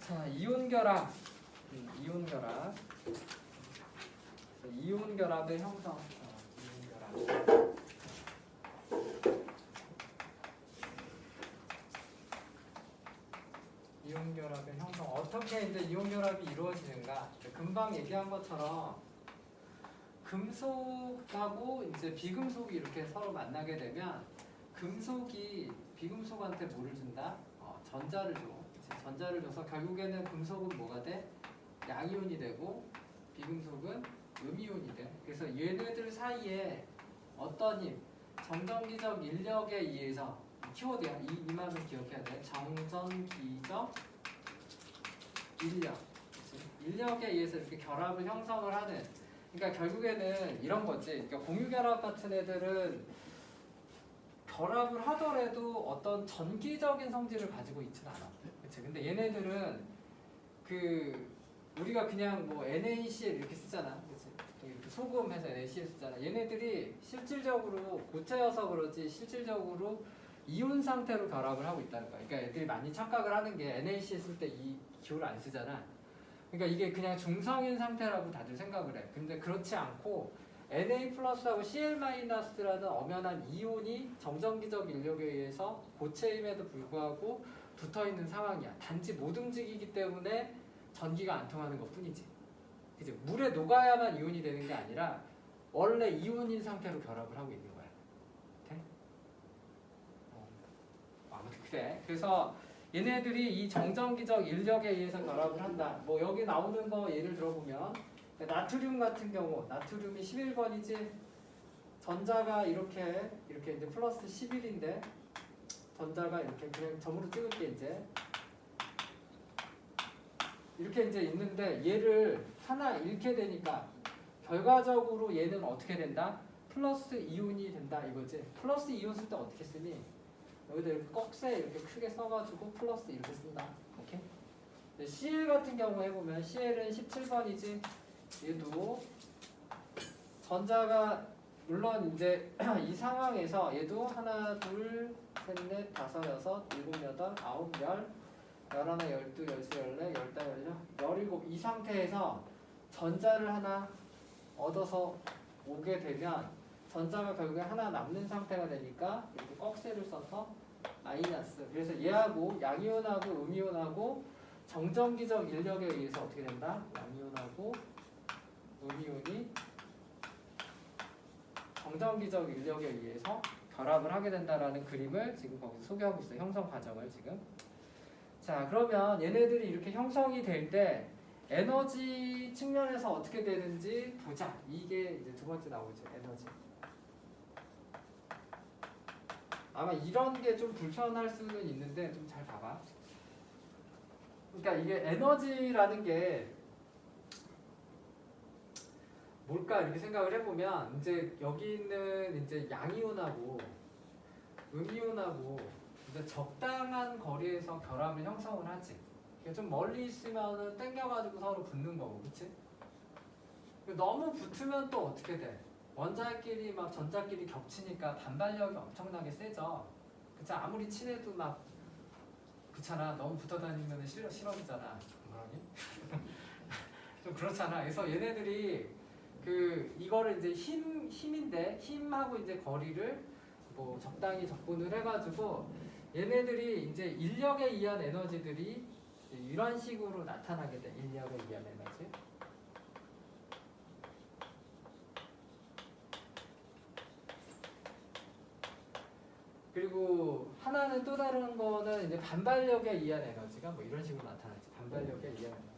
자, 이온 결합. 이온 결합. 이온 결합의 형성. 이온 결합. 이온 결합의 형성. 어떻게 이제 이온 결합이 이루어지는가? 금방 얘기한 것처럼 금속하고 이제 비금속이 이렇게 서로 만나게 되면 금속이 비금속한테 뭐를 준다? 전자를 줘. 전자를 줘서 결국에는 금속은 뭐가 돼? 양이온이 되고 비금속은 음이온이 돼. 그래서 얘네들 사이에 어떤 힘? 정전기적 인력에 의해서 키워드야. 이 말을 기억해야 돼. 정전기적 인력. 인력에 의해서 이렇게 결합을 형성을 하는. 그러니까 결국에는 이런 거지. 그러니까 공유결합 같은 애들은 결합을 하더라도 어떤 전기적인 성질을 가지고 있지는 않아. 그치? 근데 얘네들은 우리가 그냥 뭐 NaCl 이렇게 쓰잖아. 그치? 이렇게 소금해서 NaCl 쓰잖아. 얘네들이 실질적으로 고체여서 그렇지 실질적으로 이온 상태로 결합을 하고 있다는 거야. 그러니까 애들이 많이 착각을 하는 게 NaCl 쓸 때 이 기호를 안 쓰잖아. 그러니까 이게 그냥 중성인 상태라고 다들 생각을 해. 근데 그렇지 않고 Na 플러스하고 Cl 마이너스라는 엄연한 이온이 정전기적 인력에 의해서 고체임에도 불구하고 붙어 있는 상황이야. 단지 못 움직이기 때문에 전기가 안 통하는 것 뿐이지. 이제 물에 녹아야만 이온이 되는 게 아니라 원래 이온인 상태로 결합을 하고 있는 거야. 돼? 아무튼 그래. 그래서 얘네들이 이 정전기적 인력에 의해서 결합을 한다. 뭐 여기 나오는 거 예를 들어보면 나트륨 같은 경우 나트륨이 11번이지 전자가 이렇게 이제 플러스 11인데 전자가 이렇게 그냥 점으로 찍을게 이제 이렇게 이제 있는데 얘를 하나 잃게 되니까 결과적으로 얘는 어떻게 된다? 플러스 이온이 된다 이거지. 플러스 이온 쓸 때 어떻게 쓰니? 여기다 이렇게 꺽쇠 이렇게 크게 써가지고 플러스 이렇게 쓴다. 오케이? Cl 같은 경우 해보면 Cl은 17번이지. 얘도 전자가 물론 이제 이 상황에서 얘도 하나, 둘, 셋, 넷, 다섯, 여섯, 일곱, 여덟, 아홉, 열, 열하나, 열두, 열세, 열네, 열다, 열여, 열일곱 이 상태에서 전자를 하나 얻어서 오게 되면 전자가 결국에 하나 남는 상태가 되니까 이렇게 꺽쇠를 써서 마이너스. 그래서 얘하고 양이온하고 음이온하고 정전기적 인력에 의해서 어떻게 된다? 양이온하고 음이온이 정전기적 인력에 의해서 결합을 하게 된다라는 그림을 지금 거기서 소개하고 있어요. 형성 과정을 지금. 자, 그러면 얘네들이 이렇게 형성이 될 때 에너지 측면에서 어떻게 되는지 보자. 이게 이제 두 번째 나오죠. 에너지. 아마 이런 게 좀 불편할 수는 있는데 좀 잘 봐봐. 그러니까 이게 에너지라는 게 뭘까 이렇게 생각을 해보면 이제 여기 있는 이제 양이온하고 음이온하고 이제 적당한 거리에서 결합을 형성을 하지. 좀 멀리 있으면은 땡겨가지고 서로 붙는 거고, 그렇지? 너무 붙으면 또 어떻게 돼? 원자끼리 막 전자끼리 겹치니까 반발력이 엄청나게 세죠. 그치? 아무리 친해도 막 그렇잖아. 너무 붙어 다니면 실험이잖아. 뭐라니? 좀 그렇잖아. 그래서 얘네들이 이거를 이제 힘인데 힘하고 이제 거리를 뭐 적당히 적분을 해가지고 얘네들이 이제 인력에 의한 에너지들이 이런 식으로 나타나게 돼. 인력에 의한 에너지. 그리고 하나는 또 다른 거는 이제 반발력에 의한 에너지가 뭐 이런 식으로 나타나지. 반발력에 의한 에너지.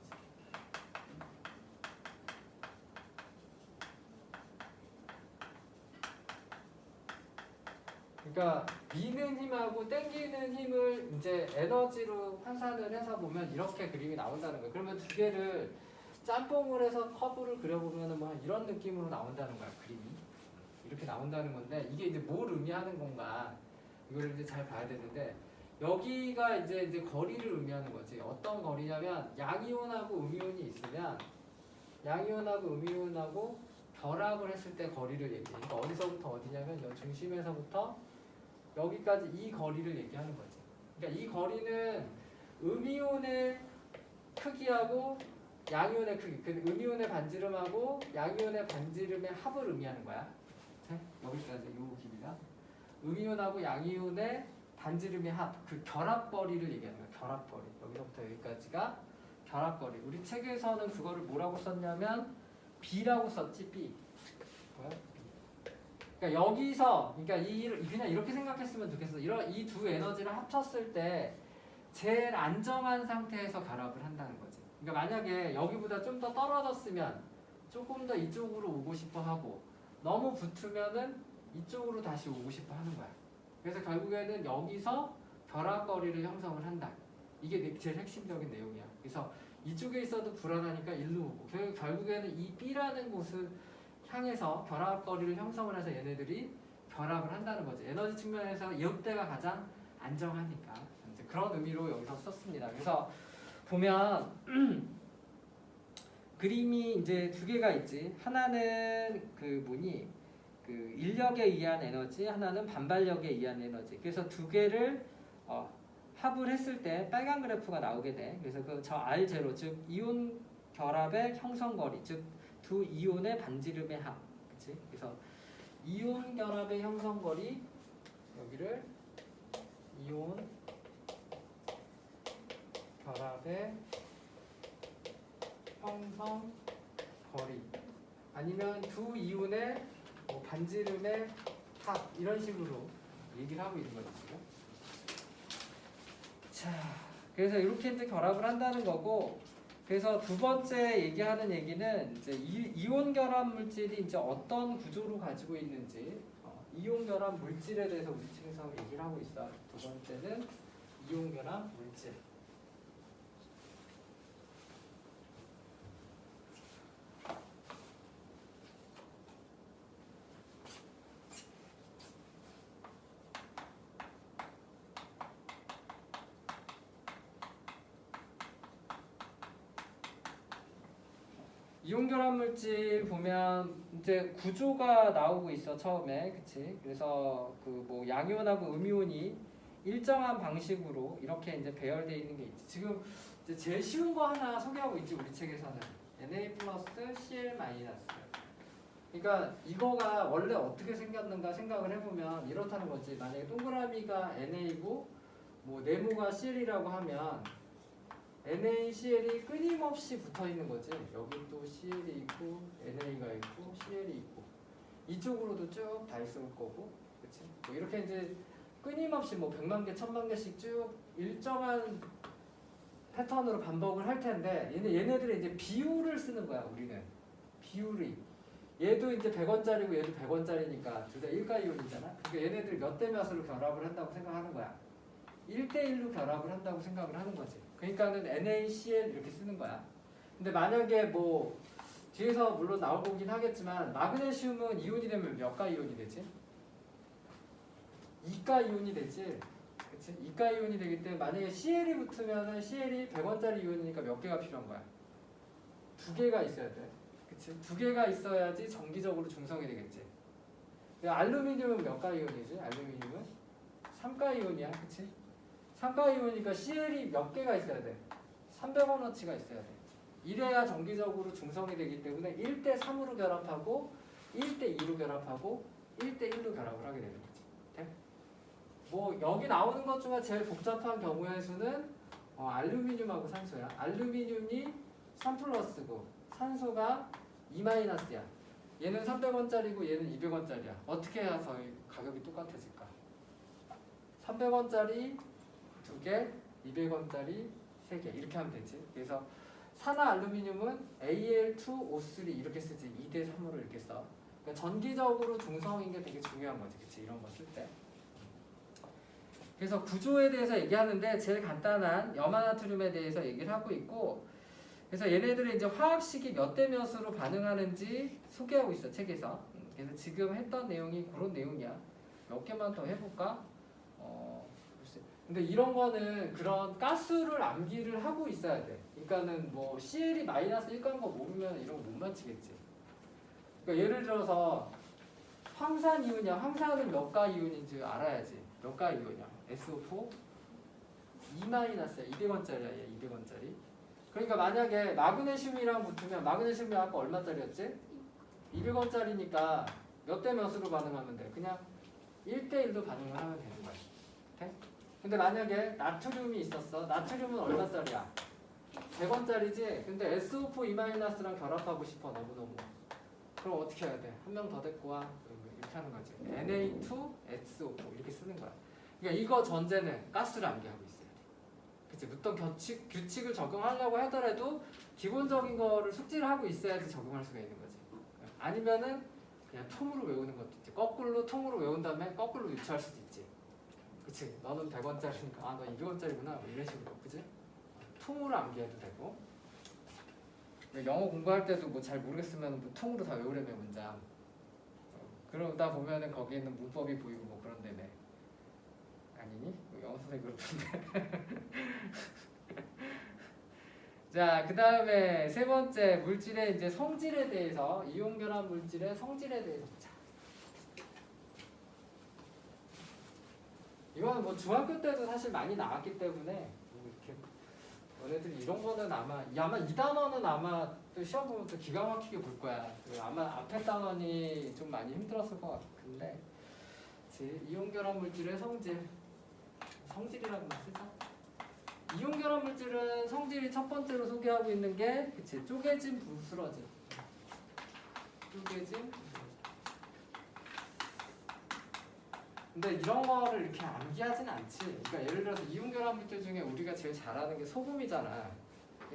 그러니까 미는 힘하고 땡기는 힘을 이제 에너지로 환산을 해서 보면 이렇게 그림이 나온다는 거예요. 그러면 두 개를 짬뽕을 해서 커브를 그려보면 뭐 이런 느낌으로 나온다는 거야. 그림이 이렇게 나온다는 건데 이게 이제 뭘 의미하는 건가 이걸 이제 잘 봐야 되는데 여기가 이제 거리를 의미하는 거지. 어떤 거리냐면 양이온하고 음이온이 있으면 양이온하고 음이온하고 결합을 했을 때 거리를 얘기해. 그러니까 어디서부터 어디냐면 여 중심에서부터 여기까지 이 거리를 얘기하는 거지. 그러니까 이 거리는 음이온의 크기하고 양이온의 크기, 그 음이온의 반지름하고 양이온의 반지름의 합을 의미하는 거야. 네? 여기까지 요 길이가 음이온하고 양이온의 반지름의 합, 그 결합거리를 얘기하는 거야. 결합거리. 여기서부터 여기까지가 결합거리. 우리 책에서는 그거를 뭐라고 썼냐면 B라고 썼지. B. 뭐야? 그러니까 여기서 그냥 이렇게 생각했으면 좋겠어. 이 두 에너지를 합쳤을 때 제일 안정한 상태에서 결합을 한다는 거지. 그러니까 만약에 여기보다 좀 더 떨어졌으면 조금 더 이쪽으로 오고 싶어 하고 너무 붙으면은 이쪽으로 다시 오고 싶어 하는 거야. 그래서 결국에는 여기서 결합거리를 형성을 한다. 이게 제일 핵심적인 내용이야. 그래서 이쪽에 있어도 불안하니까 일로 오고 결국에는 이 B라는 곳을 향해서 결합거리를 형성을 해서 얘네들이 결합을 한다는 거지. 에너지 측면에서 이때가 가장 안정하니까 이제 그런 의미로 여기서 썼습니다. 그래서 보면 그림이 이제 두 개가 있지. 하나는 그 인력에 의한 에너지, 하나는 반발력에 의한 에너지. 그래서 두 개를 합을 했을 때 빨간 그래프가 나오게 돼. 그래서 저 R0, 즉 이온 결합의 형성거리, 즉 두 이온의 반지름의 합. 그치? 그래서 이온 결합의 형성거리, 여기를 이온 결합의 형성거리, 아니면 두 이온의 반지름의 합, 이런 식으로 얘기를 하고 있는 거죠. 지금. 자, 그래서 이렇게 이제 결합을 한다는 거고, 그래서 두 번째 얘기하는 얘기는 이제 이온 결합 물질이 이제 어떤 구조로 가지고 있는지, 이온 결합 물질에 대해서 우리 책에서 얘기를 하고 있어. 두 번째는 이온 결합 물질. 이온 결합 물질 보면 이제 구조가 나오고 있어 처음에, 그치? 그래서 그 뭐 양이온하고 음이온이 일정한 방식으로 이렇게 이제 배열되어 있는 게 있지. 지금 이제 제일 쉬운 거 하나 소개하고 있지 우리 책에서는 Na 플러스 Cl 마이너스. 그러니까 이거가 원래 어떻게 생겼는가 생각을 해보면 이렇다는 거지. 만약에 동그라미가 Na고 뭐 네모가 Cl이라고 하면 NaCl이 끊임없이 붙어 있는 거지. 여기 또 Cl이 있고 Na가 있고 Cl이 있고 이쪽으로도 쭉 다 있을 거고, 그렇지? 뭐 이렇게 이제 끊임없이 뭐 100만 개, 1000만 개씩 쭉 일정한 패턴으로 반복을 할 텐데 얘네들이 이제 비율을 쓰는 거야. 우리는 비율이 얘도 이제 100원짜리고 얘도 100원짜리니까 둘 다 일가이온이잖아. 그러니까 얘네들이 몇 대 몇으로 결합을 한다고 생각하는 거야. 1대1로 결합을 한다고 생각을 하는 거지. 그러니까는 NaCl 이렇게 쓰는 거야. 근데 만약에 뭐 뒤에서 물론 나올 거긴 하겠지만 마그네슘은 이온이 되면 몇 가 이온이 되지? 2가 이온이 되지. 그치? 2가 이온이 되기 때문에 만약에 Cl이 붙으면은 Cl이 100원짜리 이온이니까 몇 개가 필요한 거야? 2개가 있어야 돼. 그치? 2개가 있어야지 정기적으로 중성이 되겠지. 알루미늄은 몇 가 이온이지? 알루미늄은 3가 이온이야. 그치? 3가 이온이니까 Cl이 몇 개가 있어야 돼? 300원어치가 있어야 돼. 이래야 정기적으로 중성이 되기 때문에 1대3으로 결합하고 1대2로 결합하고 1대1로 결합을 하게 되는 거지. 네? 뭐 여기 나오는 것 중에 제일 복잡한 경우의 수는 알루미늄하고 산소야. 알루미늄이 3+고 산소가 2-야. 얘는 300원짜리고 얘는 200원짜리야. 어떻게 해야 저희 가격이 똑같아질까? 300원짜리 2개, 200원짜리 3개 이렇게 하면 되지. 그래서 산화 알루미늄은 Al2O3 이렇게 쓰지. 2대3으로 이렇게 써. 그러니까 전기적으로 중성인 게 되게 중요한 거지. 그치? 이런 거 쓸 때. 그래서 구조에 대해서 얘기하는데 제일 간단한 염화나트륨에 대해서 얘기를 하고 있고, 그래서 얘네들은 이제 화학식이 몇 대 몇으로 반응하는지 소개하고 있어 책에서. 그래서 지금 했던 내용이 그런 내용이야. 몇 개만 더 해볼까? 글쎄. 근데 이런 거는 그런 가스를 암기를 하고 있어야 돼. 그러니까는 뭐 Cl이 마이너스 1가인 거 모르면 이런 거 못 맞히겠지. 그러니까 예를 들어서 황산 이온이야. 황산은 몇 가 이온인지 알아야지. 몇 가 이온이야? SO4 2-야. 200원짜리야. 얘 200원짜리. 그러니까 만약에 마그네슘이랑 붙으면 마그네슘이 아까 얼마짜리였지? 200원짜리니까 몇 대 몇으로 반응하면 돼? 그냥 1대1로 반응을 하면 되는 거야. 오케이? 근데 만약에 나트륨이 있었어. 나트륨은 얼마짜리야? 100원짜리지? 근데 SO4 2-랑 결합하고 싶어 너무너무. 그럼 어떻게 해야 돼? 한 명 더 데리고 와. 이렇게 하는 거지. Na2SO4 이렇게 쓰는 거야. 그러니까 이거 전제는 가스를 암기하고 있어야 돼. 그치? 어떤 규칙을 적용하려고 하더라도 기본적인 거를 숙지를 하고 있어야지 적용할 수가 있는 거지. 아니면은 그냥 통으로 외우는 것도 있지. 거꾸로 통으로 외운 다음에 거꾸로 유추할 수도 있지. 그치? 너는 100원짜리니까 아 너 200원짜리구나 뭐 이런 식으로. 그치? 통으로 암기해도 되고. 영어 공부할 때도 뭐 잘 모르겠으면 뭐 통으로 다 외우려며 문장. 그러다 보면은 거기 있는 문법이 보이고 뭐 그런다며. 아니니? 뭐 영어 선생님 그렇던데. 자, 그 다음에 세 번째 물질의 이제 성질에 대해서 이온결합 물질의 성질에 대해서 보자. 이거는 뭐 중학교 때도 사실 많이 나왔기 때문에 뭐 이렇게 너네들이 이런 거는 아마 이 단어는 아마 또 시험 보면 또 기가 막히게 볼 거야. 아마 앞에 단원이 좀 많이 힘들었을 것 같은데. 이온결합 물질의 성질이라고만 쓰자. 이온결합 물질은 성질이 첫 번째로 소개하고 있는 게 그치 쪼개짐 부스러짐. 쪼개짐. 근데 이런 거를 이렇게 암기하진 않지. 그러니까 예를 들어서 이온결합 물질 중에 우리가 제일 잘하는 게 소금이잖아.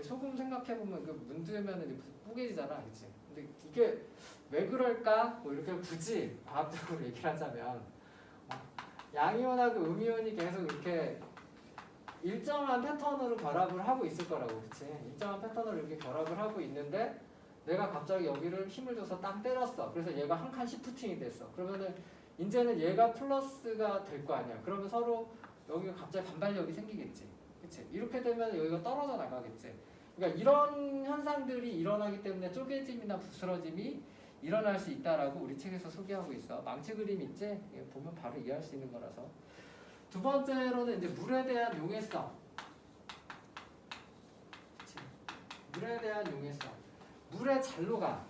소금 생각해 보면 그 문두면은 뽀개지잖아, 그치? 근데 이게 왜 그럴까? 뭐 이렇게 굳이 과학적으로 얘기를 하자면 양이온하고 음이온이 계속 이렇게 일정한 패턴으로 결합을 하고 있을 거라고, 그치? 일정한 패턴으로 이렇게 결합을 하고 있는데 내가 갑자기 여기를 힘을 줘서 딱 때렸어. 그래서 얘가 한 칸 시프팅이 됐어. 그러면은 이제는 얘가 플러스가 될 거 아니야. 그러면 서로 여기가 갑자기 반발력이 생기겠지, 그치? 이렇게 되면 여기가 떨어져 나가겠지. 그러니까 이런 현상들이 일어나기 때문에 쪼개짐이나 부스러짐이 일어날 수 있다라고 우리 책에서 소개하고 있어. 망치 그림 있지? 보면 바로 이해할 수 있는 거라서. 두 번째로는 이제 물에 대한 용해성. 그치? 물에 대한 용해성. 물에 잘 녹아.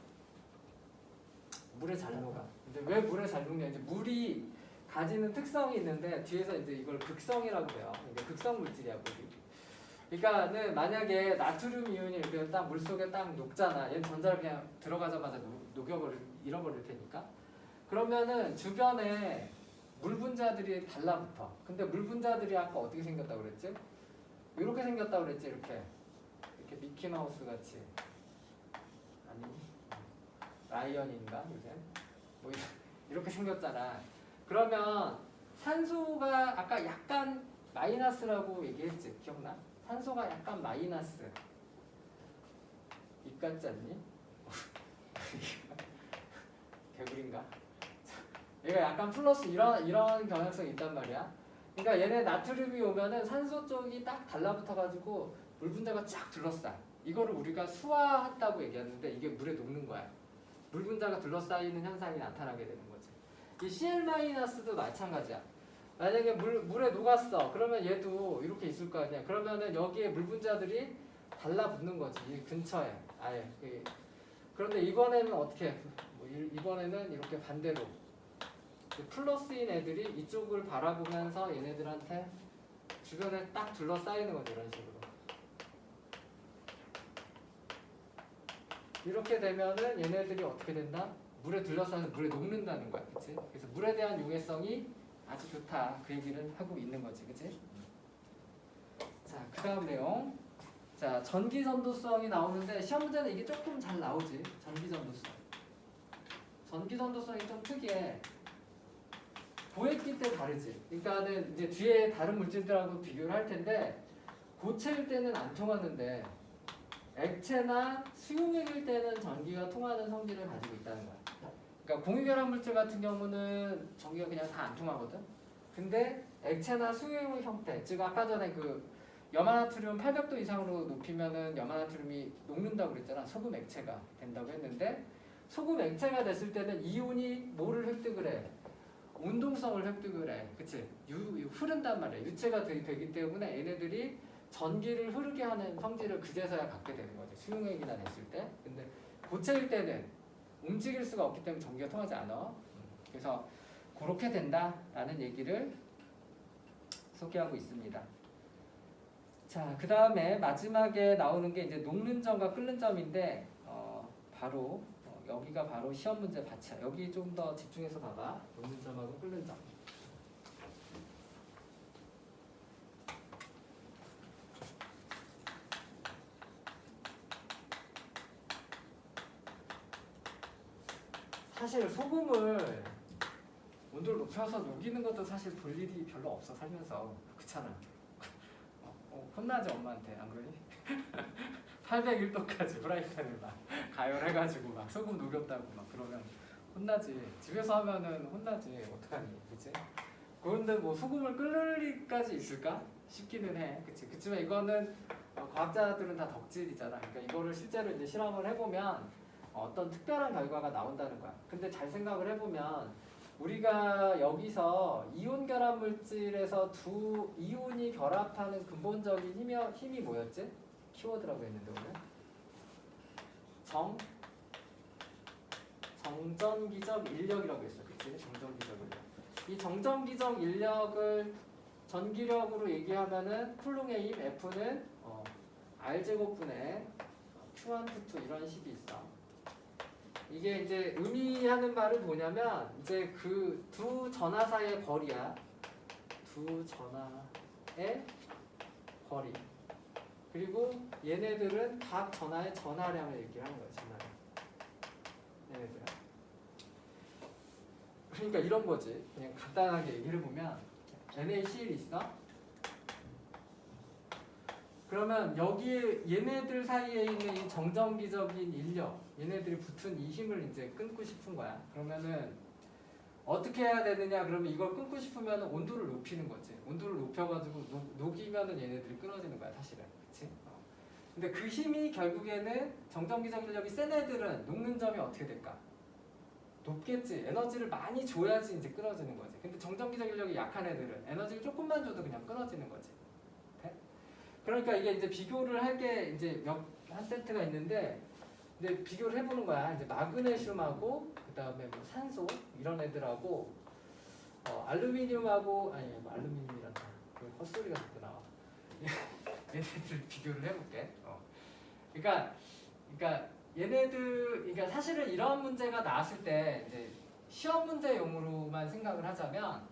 물에 잘 녹아. 근데 왜 물에 잘 녹냐? 이제 물이 가지는 특성이 있는데 뒤에서 이제 이걸 극성이라고 해요. 그러니까 극성 물질이야, 물이. 그러니까는 만약에 나트륨 이온이 이렇게 딱 물속에 딱 녹잖아. 얘는 전자를 그냥 들어가자마자 잃어버릴 테니까. 그러면은 주변에 물 분자들이 달라붙어. 근데 물 분자들이 아까 어떻게 생겼다고 그랬지? 이렇게 생겼다고 그랬지, 이렇게 미키마우스 같이. 아니, 라이언인가 요새? 뭐 이렇게 생겼잖아. 그러면 산소가 아까 약간 마이너스라고 얘기했지, 기억나? 산소가 약간 마이너스. 입 같지 않니? 개구리인가? 얘가 약간 플러스 이런 경향성이 있단 말이야. 그러니까 얘네 나트륨이 오면은 산소 쪽이 딱 달라붙어가지고 물 분자가 쫙 둘러싸. 이거를 우리가 수화했다고 얘기하는데 이게 물에 녹는 거야. 물 분자가 둘러싸이는 현상이 나타나게 되는 거지. 이 Cl-도 마찬가지야. 만약에 물에 녹았어. 그러면 얘도 이렇게 있을 거 아니야. 그러면은 여기에 물 분자들이 달라붙는 거지. 이 근처에 아예. 그런데 이번에는 어떻게 해? 이번에는 이렇게 반대로 플러스인 애들이 이쪽을 바라보면서 얘네들한테 주변에 딱 둘러싸이는 거죠. 이런 식으로. 이렇게 되면은 얘네들이 어떻게 된다? 물에 둘러싸여서 물에 녹는다는 거야. 그치? 그래서 물에 대한 용해성이 아주 좋다. 그 얘기를 하고 있는 거지. 그치? 자, 그 다음 내용. 자, 전기전도성이 나오는데 시험 문제는 이게 조금 잘 나오지. 전기전도성. 전기전도성이 좀 특이해. 보액기 때 다르지. 그러니까는 이제 뒤에 다른 물질들하고 비교를 할 텐데 고체일 때는 안 통하는데 액체나 수용액일 때는 전기가 통하는 성질을 가지고 있다는 거야. 그러니까 공유결합 물질 같은 경우는 전기가 그냥 다 안 통하거든. 근데 액체나 수용액 형태, 즉 아까 전에 그 염화나트륨 800도 이상으로 높이면은 염화나트륨이 녹는다고 그랬잖아. 소금 액체가 된다고 했는데 소금 액체가 됐을 때는 이온이 뭐를 획득을 해? 운동성을 획득을 해. 그치? 흐른단 말이야. 유체가 되기 때문에 얘네들이 전기를 흐르게 하는 성질을 그제서야 갖게 되는 거죠. 수용액이나 냈을 때. 근데 고체일 때는 움직일 수가 없기 때문에 전기가 통하지 않아. 그래서 그렇게 된다라는 얘기를 소개하고 있습니다. 자, 그 다음에 마지막에 나오는 게 이제 녹는 점과 끓는 점인데 바로 여기가 바로 시험 문제 받쳐. 여기 좀 더 집중해서 봐봐. 녹는 점하고 끓는 점. 사실 소금을 온도를 높여서 녹이는 것도 사실 볼 일이 별로 없어 살면서. 그렇잖아. 혼나지 엄마한테 안 그러니? 801도까지 프라이팬을 막 가열해가지고 막 소금 녹였다고 막 그러면 혼나지. 집에서 하면은 혼나지. 어떡하니, 그치? 그런데 뭐 소금을 끓일 일까지 있을까 싶기는 해, 그치? 그치만 이거는 과학자들은 다 덕질이잖아. 그러니까 이거를 실제로 이제 실험을 해보면 어떤 특별한 결과가 나온다는 거야. 근데 잘 생각을 해보면 우리가 여기서 이온 결합 물질에서 두 이온이 결합하는 근본적인 힘이 뭐였지? 키워드라고 했는데 오늘 정전기적 인력이라고 했어, 그치? 정전기적 인력. 이 정전기적 인력을 전기력으로 얘기하면은 쿨롱의 힘 F는 R제곱분의 Q1, Q2 이런 식이 있어. 이게 이제 의미하는 말은 뭐냐면 이제 그 두 전하 사이의 거리야. 두 전하의 거리. 그리고 얘네들은 각 전하의 전하량을 얘기하는 거야. 전하량. 얘네들은. 그러니까 이런 거지. 그냥 간단하게 얘기를 해보면 NaCl이 있어. 그러면 여기에 얘네들 사이에 있는 이 정전기적인 인력, 얘네들이 붙은 이 힘을 이제 끊고 싶은 거야. 그러면은 어떻게 해야 되느냐? 그러면 이걸 끊고 싶으면 온도를 높이는 거지. 온도를 높여가지고 녹이면은 얘네들이 끊어지는 거야, 사실은. 그치? 근데 그 힘이 결국에는 정전기적 인력이 센 애들은 녹는 점이 어떻게 될까? 높겠지. 에너지를 많이 줘야지 이제 끊어지는 거지. 근데 정전기적 인력이 약한 애들은 에너지를 조금만 줘도 그냥 끊어지는 거지. 네? 그러니까 이게 이제 비교를 할 게 이제 한 세트가 있는데, 근데 비교를 해보는 거야. 이제 마그네슘하고 그다음에 뭐 산소 이런 애들하고 알루미늄하고 아니 뭐 알루미늄이란다. 그 헛소리가 자꾸 나와. 얘네들 비교를 해볼게. 그러니까 얘네들, 그러니까 사실은 이런 문제가 나왔을 때 이제 시험 문제용으로만 생각을 하자면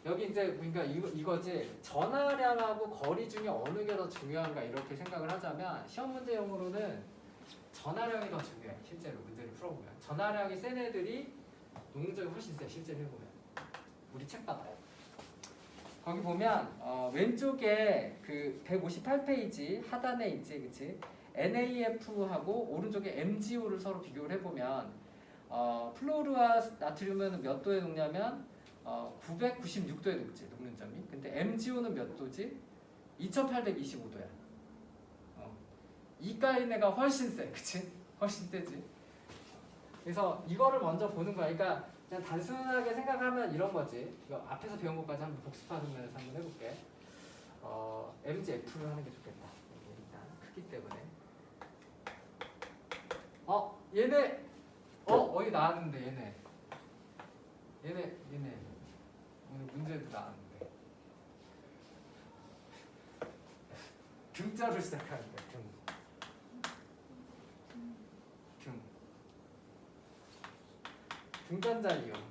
여기 이제 그러니까 이거지. 전하량하고 거리 중에 어느 게 더 중요한가 이렇게 생각을 하자면 시험 문제용으로는 전하량이 더 중요해. 실제로 문제를 풀어보면 전하량이 센 애들이 녹는점이 훨씬 세. 실제로 해보면 우리 책 봐봐요. 거기 보면 왼쪽에 그 158페이지 하단에 있지, 그치? NaF하고 오른쪽에 MgO를 서로 비교를 해보면 플로르와 나트륨은 몇 도에 녹냐면 996도에 녹지, 녹는 점이. 근데 MgO는 몇 도지? 2825도야. 이가인 애가 훨씬 세, 그치? 훨씬 세지. 그래서 이거를 먼저 보는 거야. 그러니까 그냥 단순하게 생각하면 이런 거지. 이거 앞에서 배운 것까지 한번 복습하는 면에서 한번 해볼게. MgF를 하는 게 좋겠다. 여기 일단 크기 때문에. 얘네 어디 나왔는데 얘네 오늘 문제도 나왔는데 등자로 시작하는데 등전자 이온.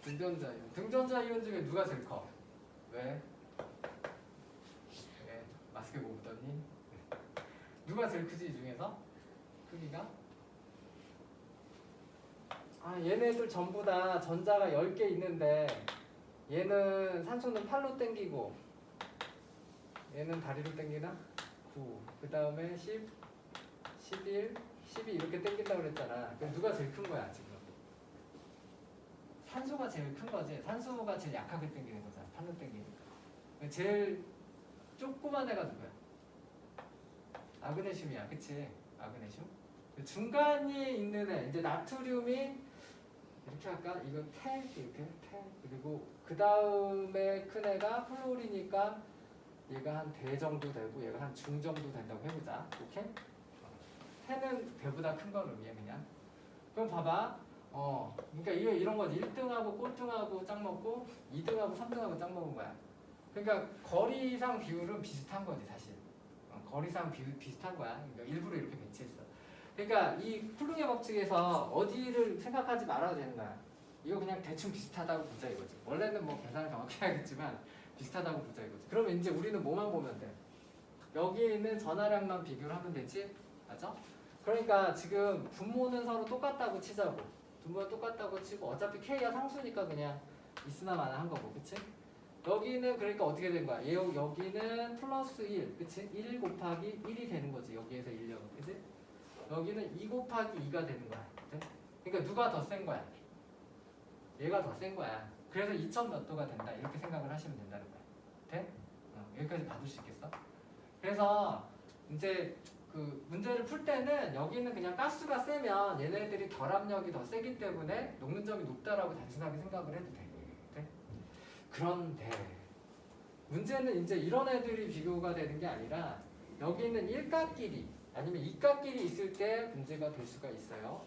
등전자 이온 중에 누가 제일 커? 왜? 마스크 못 붙었니? 누가 제일 크지 이 중에서? 크기가? 얘네들 전부 다 전자가 10개 있는데 얘는 산소는 팔로 당기고 얘는 다리로 당기나? 9. 그 다음에 10, 11, 12 이렇게 당긴다고 그랬잖아. 그럼 누가 제일 큰 거야 지금? 산소가 제일 큰 거지. 산소가 제일 약하게 당기는 거잖아. 팔로 당기니까. 제일 조그만 애가 누구야? 마그네슘이야, 그치? 마그네슘. 중간이 있는 애, 이제 나트륨이 이렇게 할까? 이건 태 이렇게 태 그리고 그 다음에 큰 애가 플로리니까 얘가 한 대 정도 되고 얘가 한 중 정도 된다고 해보자. 오케이? 태는 배보다 큰 걸 의미해 그냥. 그럼 봐봐. 그러니까 이게 이런 거지. 1등하고 꼴등하고 짝 먹고 2등하고 3등하고 짝 먹은 거야. 그러니까 거리상 비율은 비슷한 거지 사실. 거리상 비율 비슷한 거야. 그러니까 일부러 이렇게 배치했어. 그러니까 이 쿨링의 법칙에서 어디를 생각하지 말아도 되는 거야. 이거 그냥 대충 비슷하다고 보자 이거지. 원래는 뭐 계산을 정확히 해야겠지만 비슷하다고 보자 이거지. 그러면 이제 우리는 뭐만 보면 돼? 여기에 있는 전하량만 비교를 하면 되지? 맞아? 그러니까 지금 분모는 서로 똑같다고 치자고. 분모는 똑같다고 치고 어차피 K가 상수니까 그냥 있으나 마나 한 거고. 그치? 여기는 그러니까 어떻게 된 거야? 여기는 플러스 1. 그치? 1 곱하기 1이 되는 거지. 여기에서 1력은. 그치? 여기는 2 곱하기 2가 되는 거야. 그치? 그러니까 누가 더 센 거야? 얘가 더 센 거야. 그래서 2천 몇 도가 된다. 이렇게 생각을 하시면 된다는 거야. 돼? 여기까지 받을 수 있겠어? 그래서 이제 그 문제를 풀 때는 여기는 그냥 가스가 세면 얘네들이 결합력이 더 세기 때문에 녹는 점이 높다라고 단순하게 생각을 해도 돼. 돼? 그런데 문제는 이제 이런 애들이 비교가 되는 게 아니라 여기 있는 1값끼리 아니면 2값끼리 있을 때 문제가 될 수가 있어요.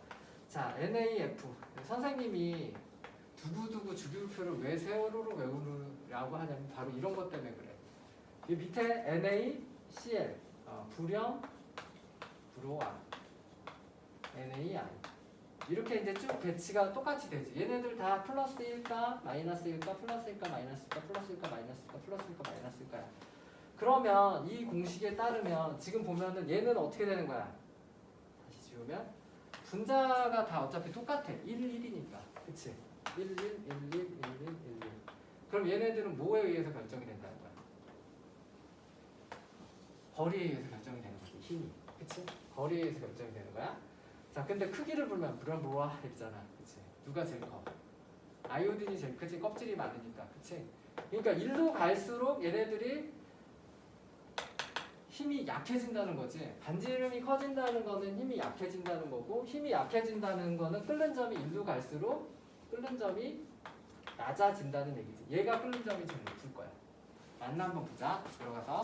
자, NAF 선생님이 두고두고 주기율표를 왜 세월호로 외우라고 하냐면 바로 이런 것 때문에 그래. 이 밑에 NaCl 불염 불호화 NaI 이렇게 이제 쭉 배치가 똑같이 되지. 얘네들 다 플러스 1가 마이너스 1가 플러스 1가 마이너스 1가 플러스 1가 마이너스 1가 플러스 1가 마이너스 1가야. 그러면 이 공식에 따르면 지금 보면은 얘는 어떻게 되는 거야? 다시 지우면 분자가 다 어차피 똑같아. 1, 1이니까. 그치? 1, 1, 1, 1, 1, 1, 1, 1. 그럼 얘네들은 뭐에 의해서 결정이 된다는 거야? 거리에 의해서 결정이 되는 거지. 힘이. 그치? 거리에 의해서 결정이 되는 거야. 자, 근데 크기를 보면 불안불화 했잖아. 그치? 누가 제일 커? 아이오딘이 제일 크지. 껍질이 많으니까. 그치? 그러니까 일로 갈수록 얘네들이 힘이 약해진다는 거지. 반지름이 커진다는 거는 힘이 약해진다는 거고, 힘이 약해진다는 거는 끓는 점이 일로 갈수록 끓는 점이 낮아진다는 얘기지. 얘가 끓는 점이 제일 높을 거야. 맞나 한번 보자. 들어가서.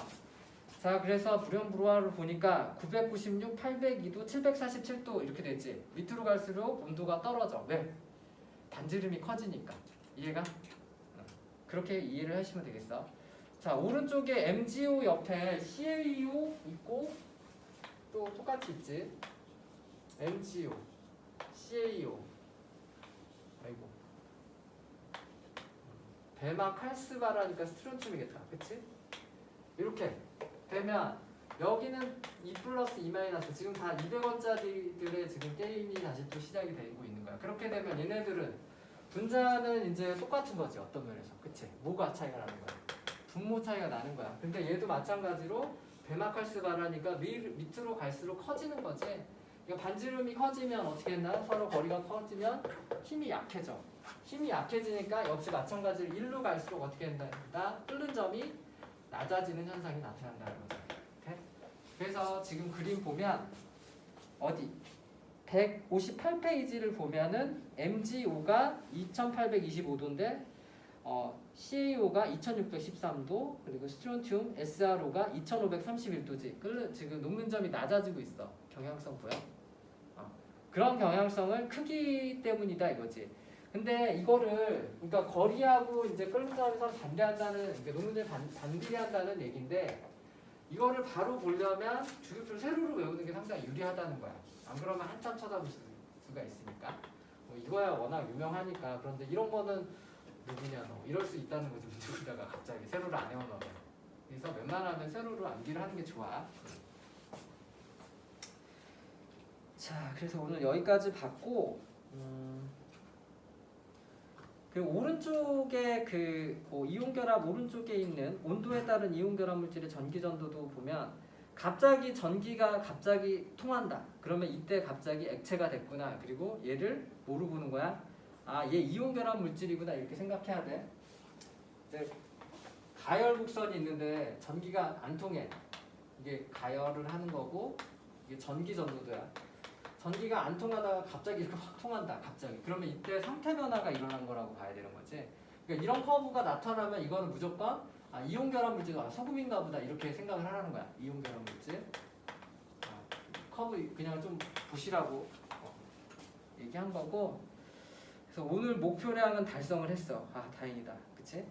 자, 그래서 불연불화를 보니까 996, 802도, 747도 이렇게 되지. 밑으로 갈수록 온도가 떨어져. 왜? 반지름이 커지니까. 이해가? 그렇게 이해를 하시면 되겠어. 자, 오른쪽에 MgO 옆에 CaO 있고 또 똑같이 있지. MgO, CaO. 아이고. 베마칼스바라니까 스트론튬이겠다. 그치? 이렇게 되면 여기는 2 플러스 2 마이너스 지금 다 200원짜리들의 지금 게임이 다시 또 시작이 되고 있는 거야. 그렇게 되면 얘네들은 분자는 이제 똑같은 거지. 어떤 면에서. 그치? 뭐가 차이가 나는 거야? 분모 차이가 나는 거야. 근데 얘도 마찬가지로 베마칼스바라니까 밑으로 갈수록 커지는 거지. 그러니까 반지름이 커지면 어떻게 했나? 서로 거리가 커지면 힘이 약해져. 힘이 약해지니까 역시 마찬가지로 1로 갈수록 어떻게 된다? 끓는 점이 낮아지는 현상이 나타난다는 거죠. 오케이? 그래서 지금 그림 보면 어디? 158페이지를 보면은 MgO가 2825도인데 CaO가 2613도 그리고 스트론튬 SRO가 2531도지. 지금 녹는 점이 낮아지고 있어. 경향성 보여? 그런 경향성을 크기 때문이다 이거지. 근데 이거를 그러니까 거리하고 이제 끓는 점이 서로 반대한다는 그러니까 녹는 점이 반비례한다는 얘기인데 이거를 바로 보려면 주기표를 세로로 외우는 게 상당히 유리하다는 거야. 안 그러면 한참 쳐다볼 수가 있으니까. 이거야 워낙 유명하니까. 그런데 이런 거는 누구냐 너 이럴 수 있다는 거지. 문제에다가 갑자기 세로를 안 외워놓으면. 그래서 웬만하면 세로로 암기를 하는 게 좋아. 자, 그래서 오늘 여기까지 봤고 그리고 오른쪽에 이온 결합 오른쪽에 있는 온도에 따른 이온 결합 물질의 전기 전도도 보면 갑자기 전기가 갑자기 통한다. 그러면 이때 갑자기 액체가 됐구나. 그리고 얘를 뭐로 보는 거야? 아, 얘 이온 결합 물질이구나. 이렇게 생각해야 돼. 이제 가열 곡선이 있는데 전기가 안 통해. 이게 가열을 하는 거고 이게 전기 전도도야. 전기가 안 통하다가 갑자기 이렇게 확 통한다. 갑자기. 그러면 이때 상태 변화가 일어난 거라고 봐야 되는 거지. 그러니까 이런 커브가 나타나면 이거는 무조건 이온 결합 물질, 소금인가 보다 이렇게 생각을 하라는 거야. 이온 결합 물질. 커브 그냥 좀 보시라고 얘기한 거고. 그래서 오늘 목표량은 달성을 했어. 다행이다. 그치?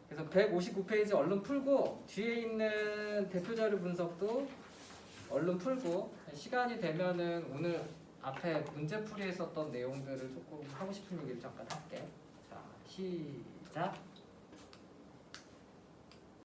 그래서 159페이지 얼른 풀고 뒤에 있는 대표자료 분석도 얼른 풀고 시간이 되면은 오늘 앞에 문제풀이에 썼던 내용들을 조금 하고 싶은 얘기를 잠깐 할게. 자, 시작.